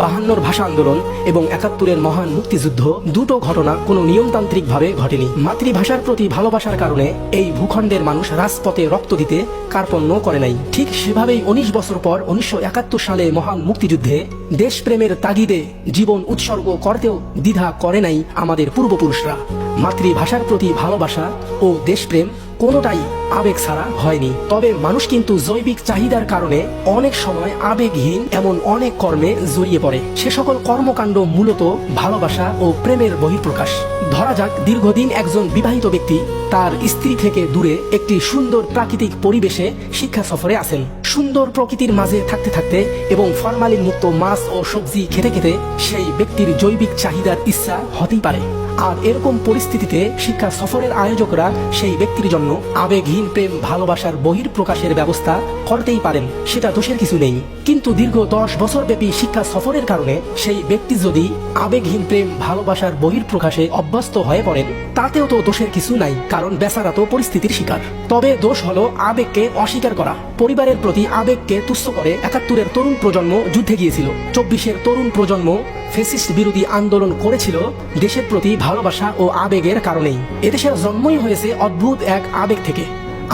52 ভাষা আন্দোলন এবং 71-এর মহান মুক্তিযুদ্ধ দুটো ঘটনা কোনো নিয়মতান্ত্রিকভাবে ঘটেনি। মাতৃভাষার প্রতি ভালোবাসার কারণে এই ভূখণ্ডের মানুষ রাজপথে রক্ত দিতে কার্পণ্য করে নাই। ঠিক সেভাবেই 19 বছর পর 1971 সালে মহান মুক্তিযুদ্ধে দেশপ্রেমের তাগিদে জীবন উৎসর্গ করতেও দ্বিধা করে নাই আমাদের পূর্বপুরুষরা। মাতৃভাষার প্রতি ভালোবাসা ও দেশপ্রেম কোনোটাই আবেগ ছাড়া হয়নি। তবে মানুষ কিন্তু জৈবিক চাহিদার কারণে অনেক সময় আবেগহীন এমন অনেক কর্মে জড়িয়ে পড়ে। সে সকল কর্মকাণ্ড মূলত ভালোবাসা ও প্রেমের বহিঃপ্রকাশ। ধরা যাক, দীর্ঘদিন একজন বিবাহিত ব্যক্তি তার স্ত্রী থেকে দূরে একটি সুন্দর প্রাকৃতিক পরিবেশে শিক্ষা সফরে আছেন। সুন্দর প্রকৃতির মাঝে থাকতে থাকতে এবং ফরমালিন মুক্ত মাছ ও সবজি খেতে খেতে সেই ব্যক্তির জৈবিক চাহিদার ইচ্ছা হতেই পারে। আর এরকম পরিস্থিতিতে শিক্ষা সফরের আয়োজকরা সেই ব্যক্তির জন্য আবেগহীন প্রেম ভালোবাসার বহিঃপ্রকাশের ব্যবস্থা করতেই পারেন, সেটা দোষের কিছু নেই। কিন্তু দীর্ঘ 10 বছর ব্যাপী শিক্ষা সফরের কারণে সেই ব্যক্তি যদি আবেগহীন প্রেম ভালোবাসার বহিঃপ্রকাশে অভ্যস্ত হয়ে পড়েন, তাতেও তো দোষের কিছু নাই, কারণ বেচারা তো পরিস্থিতির শিকার। তবে দোষ হলো আবেগকে অস্বীকার করা। পরিবারের প্রতি আবেগকে তুচ্ছ করে 71-এর তরুণ প্রজন্ম যুদ্ধে গিয়েছিল। 24-এর তরুণ প্রজন্ম ফ্যাসিস্ট বিরোধী আন্দোলন করেছিল দেশের প্রতি ভালোবাসা ও আবেগের কারণেই। এদেশের জন্মই হয়েছে অদ্ভুত এক আবেগ থেকে।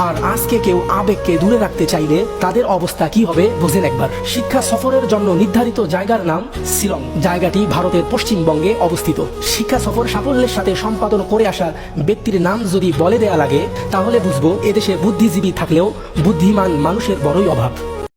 আর আজকে কেউ আবেগকে দূরে রাখতে চাইলে তাদের অবস্থা কি হবে বুঝেন একবার। শিক্ষা সফরের জন্য নির্ধারিত জায়গার নাম শিলং। জায়গাটি ভারতের পশ্চিমবঙ্গে অবস্থিত। শিক্ষা সফর সাফল্যের সাথে সম্পাদন করে আসা ব্যক্তির নাম যদি বলে দেয়া লাগে, তাহলে বুঝবো এদেশে বুদ্ধিজীবী থাকলেও বুদ্ধিমান মানুষের বড়ই অভাব।